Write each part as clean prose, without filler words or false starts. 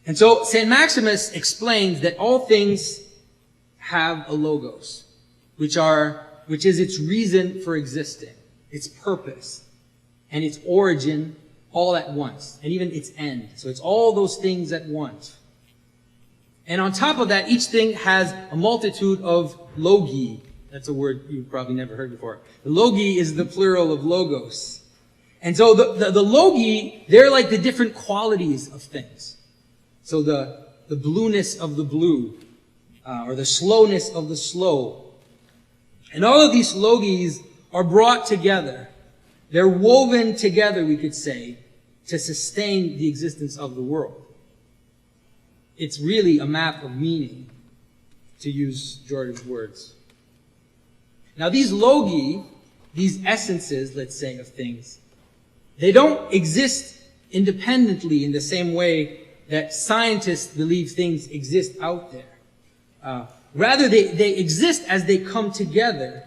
And so St. Maximus explains that all things have a logos, which is its reason for existing, its purpose, and its origin all at once, and even its end. So it's all those things at once. And on top of that, each thing has a multitude of logi. That's a word you've probably never heard before. The logi is the plural of logos. And so the logi, they're like the different qualities of things. So the blueness of the blue, or the slowness of the slow. And all of these logis are brought together. They're woven together, we could say, to sustain the existence of the world. It's really a map of meaning, to use Jordan's words. Now these logi, these essences, let's say, of things, they don't exist independently in the same way that scientists believe things exist out there. Rather, they exist as they come together,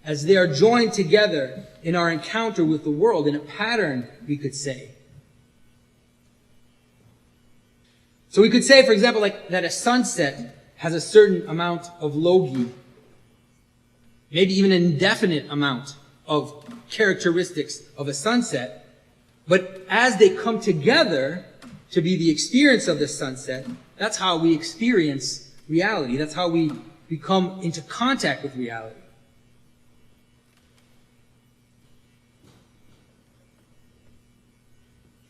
as they are joined together in our encounter with the world, in a pattern, we could say. So we could say, for example, like that a sunset has a certain amount of logi, maybe even an indefinite amount of characteristics of a sunset, but as they come together to be the experience of the sunset, that's how we experience reality. That's how we come into contact with reality.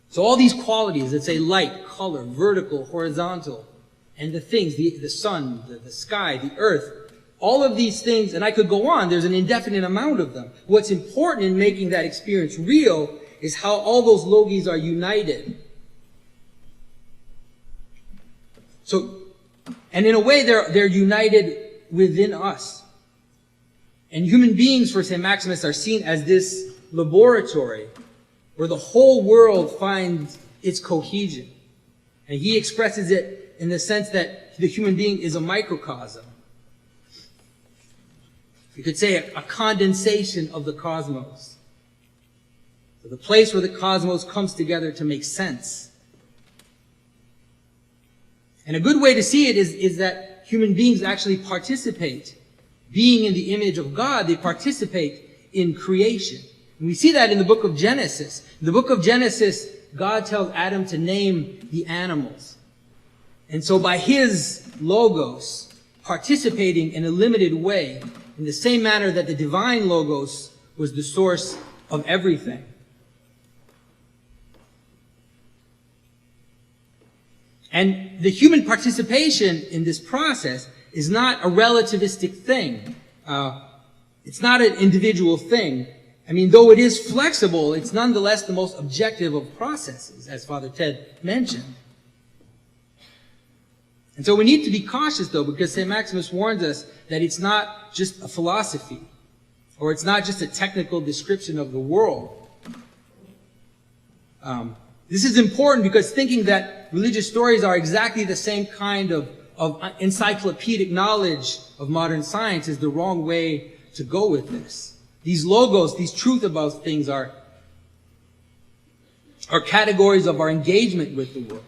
So all these qualities, let's say light, color, vertical, horizontal, and the things, the sun, the sky, the earth, all of these things, and I could go on, there's an indefinite amount of them. What's important in making that experience real is how all those logis are united. So, and in a way, they're united within us. And human beings, for St. Maximus, are seen as this laboratory where the whole world finds its cohesion. And he expresses it in the sense that the human being is a microcosm. You could say a condensation of the cosmos. So the place where the cosmos comes together to make sense. And a good way to see it is that human beings actually participate. Being in the image of God, they participate in creation. And we see that in the book of Genesis. In the book of Genesis, God tells Adam to name the animals. And so by his logos, participating in a limited way, in the same manner that the divine logos was the source of everything. And the human participation in this process is not a relativistic thing. It's not an individual thing. I mean, though it is flexible, it's nonetheless the most objective of processes, as Father Ted mentioned. And so we need to be cautious, though, because St. Maximus warns us that it's not just a philosophy, or it's not just a technical description of the world. This is important because thinking that religious stories are exactly the same kind of encyclopedic knowledge of modern science is the wrong way to go with this. These logos, these truth about things are categories of our engagement with the world.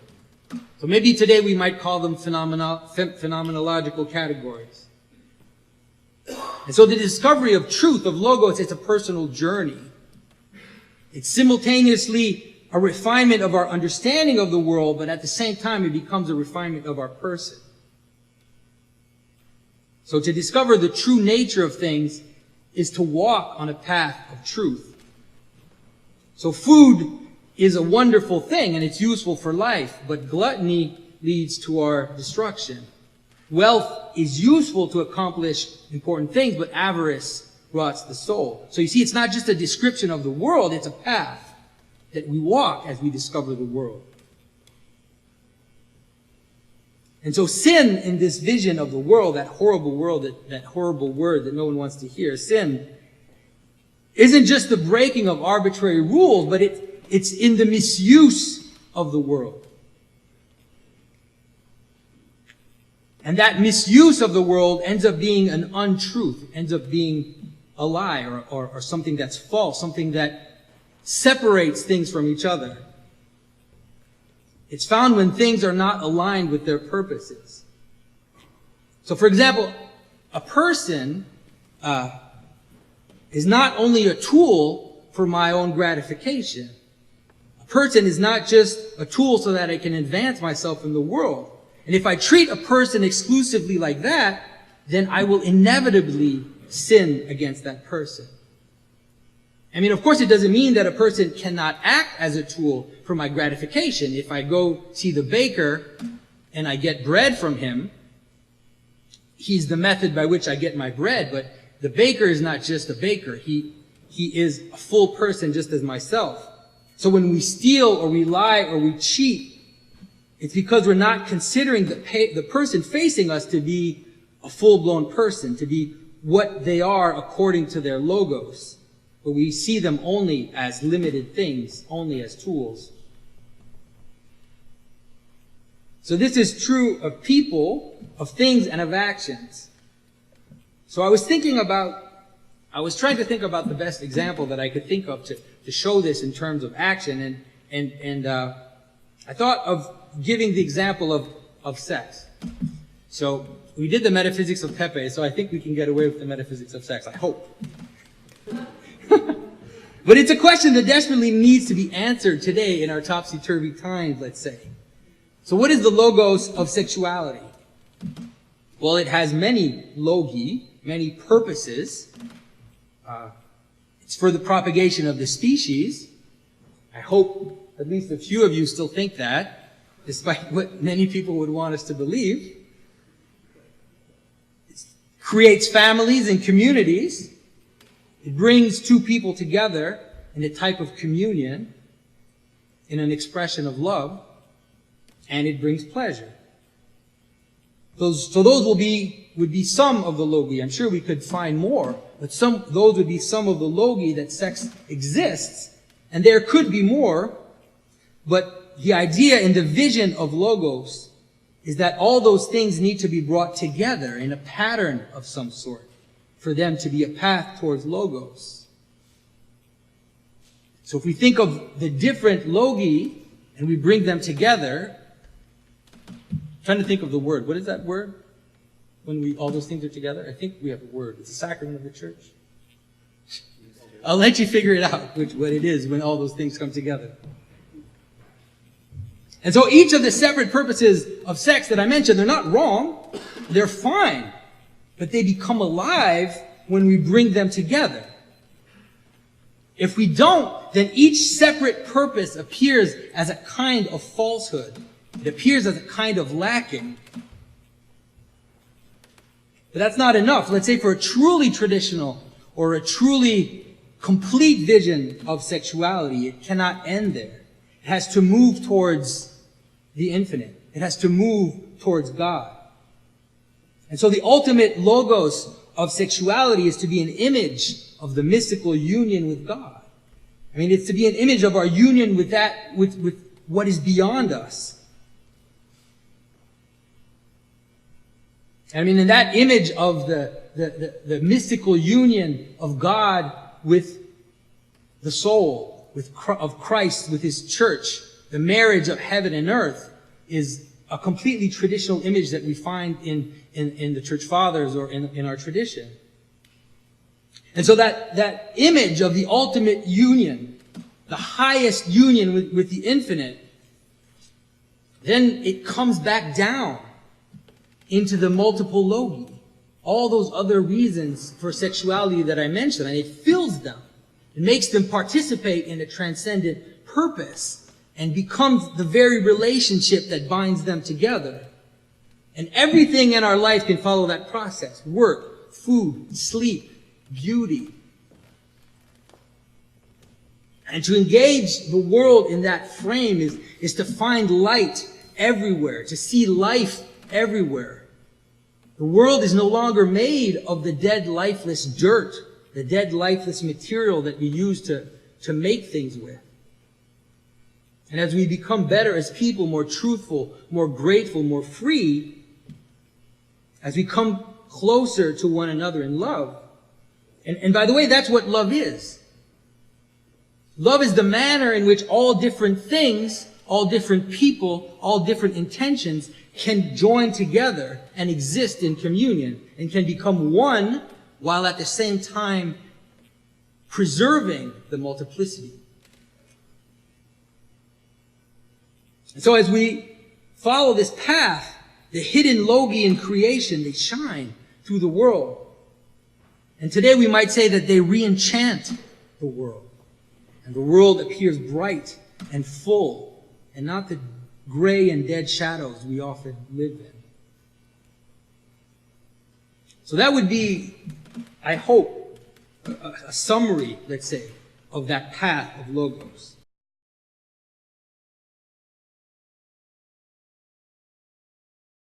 So maybe today we might call them phenomenological categories. And so the discovery of truth, of logos, it's a personal journey. It's simultaneously a refinement of our understanding of the world, but at the same time it becomes a refinement of our person. So to discover the true nature of things is to walk on a path of truth. So food is a wonderful thing and it's useful for life, but gluttony leads to our destruction. Wealth is useful to accomplish important things, but avarice rots the soul. So you see, it's not just a description of the world, it's a path that we walk as we discover the world. And so sin in this vision of the world, that horrible world, that horrible word that no one wants to hear, sin isn't just the breaking of arbitrary rules, but it's in the misuse of the world. And that misuse of the world ends up being an untruth, ends up being a lie or something that's false, something that separates things from each other. It's found when things are not aligned with their purposes. So, for example, a person is not only a tool for my own gratification. A person is not just a tool so that I can advance myself in the world. And if I treat a person exclusively like that, then I will inevitably sin against that person. I mean, of course, it doesn't mean that a person cannot act as a tool for my gratification. If I go see the baker and I get bread from him, he's the method by which I get my bread, but the baker is not just a baker. He is a full person just as myself. So when we steal or we lie or we cheat, it's because we're not considering the person facing us to be a full-blown person, to be what they are according to their logos. But we see them only as limited things, only as tools. So this is true of people, of things, and of actions. So I was trying to think about the best example that I could think of to show this in terms of action, and I thought of giving the example of sex. So we did the Metaphysics of Pepe, so I think we can get away with the Metaphysics of Sex, I hope. But it's a question that desperately needs to be answered today in our topsy-turvy times, let's say. So what is the logos of sexuality? Well, it has many logi, many purposes. It's for the propagation of the species. I hope at least a few of you still think that, despite what many people would want us to believe. It creates families and communities. It brings two people together in a type of communion, in an expression of love, and it brings pleasure. So those would be some of the logi. I'm sure we could find more, but those would be some of the logi that sex exists, and there could be more, but the idea and the vision of logos is that all those things need to be brought together in a pattern of some sort, for them to be a path towards logos. So if we think of the different logi and we bring them together, I'm trying to think of the word. What is that word? When all those things are together? I think we have a word. It's a sacrament of the church. I'll let you figure it out, what it is when all those things come together. And so each of the separate purposes of sex that I mentioned, they're not wrong. They're fine. But they become alive when we bring them together. If we don't, then each separate purpose appears as a kind of falsehood. It appears as a kind of lacking. But that's not enough. Let's say for a truly traditional or a truly complete vision of sexuality, it cannot end there. It has to move towards the infinite. It has to move towards God. And so the ultimate logos of sexuality is to be an image of the mystical union with God. I mean, it's to be an image of our union with what is beyond us. I mean, in that image of the mystical union of God with the soul, of Christ, with His church, the marriage of heaven and earth is a completely traditional image that we find in the church fathers or in our tradition. And so that image of the ultimate union, the highest union with the infinite, then it comes back down into the multiple logi. All those other reasons for sexuality that I mentioned, and it fills them. It makes them participate in a transcendent purpose and becomes the very relationship that binds them together. And everything in our life can follow that process. Work, food, sleep, beauty. And to engage the world in that frame is to find light everywhere, to see life everywhere. The world is no longer made of the dead, lifeless dirt, the dead, lifeless material that we use to make things with. And as we become better as people, more truthful, more grateful, more free, as we come closer to one another in love. And by the way, that's what love is. Love is the manner in which all different things all different people, all different intentions can join together and exist in communion and can become one while at the same time preserving the multiplicity. And so as we follow this path, the hidden logi in creation, they shine through the world. And today we might say that they re-enchant the world. And the world appears bright and full, and not the gray and dead shadows we often live in. So that would be, I hope, a summary, let's say, of that path of logos.